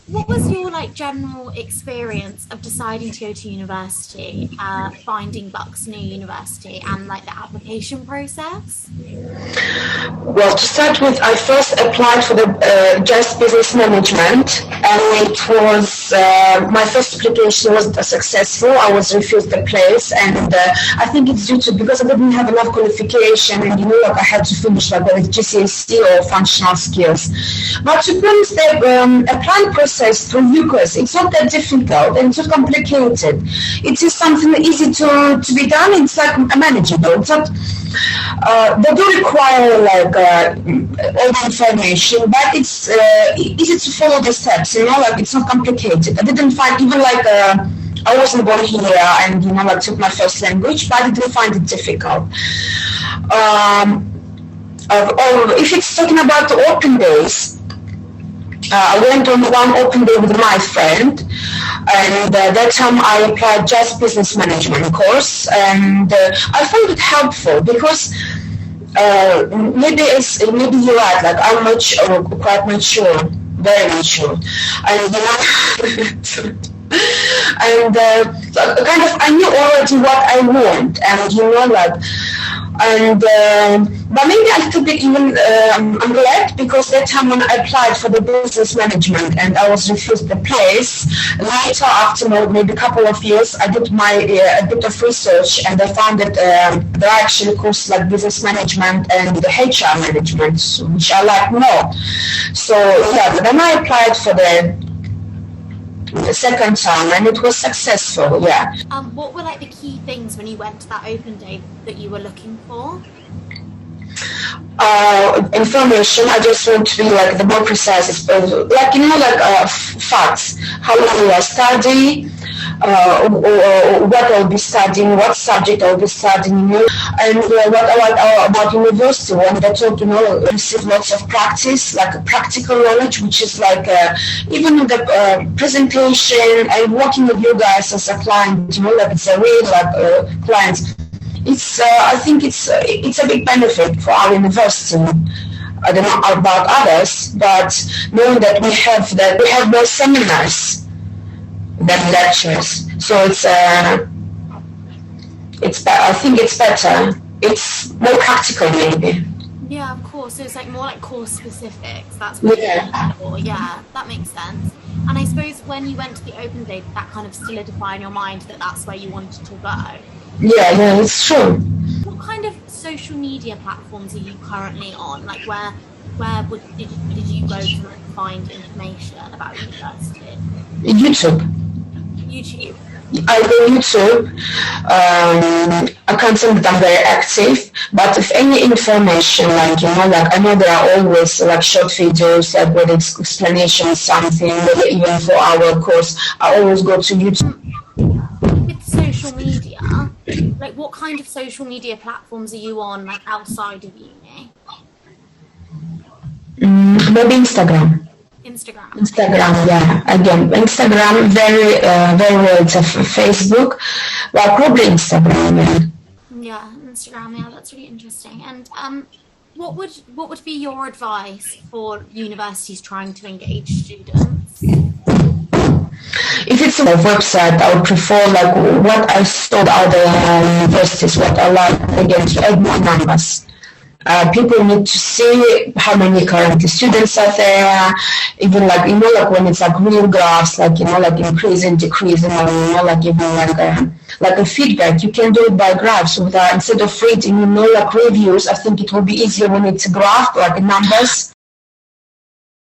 What was your general experience of deciding to go to university, finding Bucks New University, and the application process? Well, to start with, I first applied for the just business management, and it was my first application wasn't successful. I was refused the place, and I think it's due to because I didn't have enough qualification, and I had to finish with GCSE or functional skills. But to be honest, the applying process through UCAS, it's not that difficult and it's not complicated. It is something easy to be done. It's manageable. It's not. They do require all the information, but it's easy to follow the steps. It's not complicated. I didn't find even I wasn't born here and took my first language, but I didn't find it difficult. Or if it's talking about the open days, I went on one open day with my friend, and that time I applied just business management course, and I found it helpful because maybe you're right, I'm quite mature, very mature, and and kind of I knew already what I want, and but maybe I could be even I'm glad because that time when I applied for the business management and I was refused the place, later after maybe a couple of years I did my a bit of research and I found that there are actually courses like business management and the HR management, which I like more. So yeah, then I applied for the second time and it was successful. Yeah. What were the key things when you went to that open day that you were looking for? Information. I just want to be the more precise as possible. Facts. How long will I study? What I'll be studying, what subject I'll be studying, and what I like about university. When they talk, receive lots of practice, practical knowledge, which is even the presentation and working with you guys as a client, it's a real client. It's I think it's a big benefit for our university. I don't know about others, but knowing that we have more seminars than lectures, so I think it's better. It's more practical, maybe. Yeah, of course. So it's more course specifics. That's what you're looking for. Yeah, that makes sense. And I suppose when you went to the open day, that kind of solidify in your mind that that's where you wanted to go. Yeah, it's true. What kind of social media platforms are you currently on? Did you go to find information about university? YouTube. I go YouTube. I can't say that I'm very active, but if any information, I know there are always short videos, whether it's explanation something, whether even for our course, I always go to YouTube. With social media, what kind of social media platforms are you on, outside of uni? Maybe Instagram. Instagram, yeah. Again, Instagram, very well. It's a Facebook, well, probably Instagram. Yeah, Instagram. Yeah, that's really interesting. And what would be your advice for universities trying to engage students? If it's a website, I would prefer what I saw other universities, what I like, again, to add more numbers. People need to see how many currently students are there, even when it's real graphs, increasing, decreasing, or even a feedback. You can do it by graphs instead of reading, reviews. I think it will be easier when it's a graph, numbers.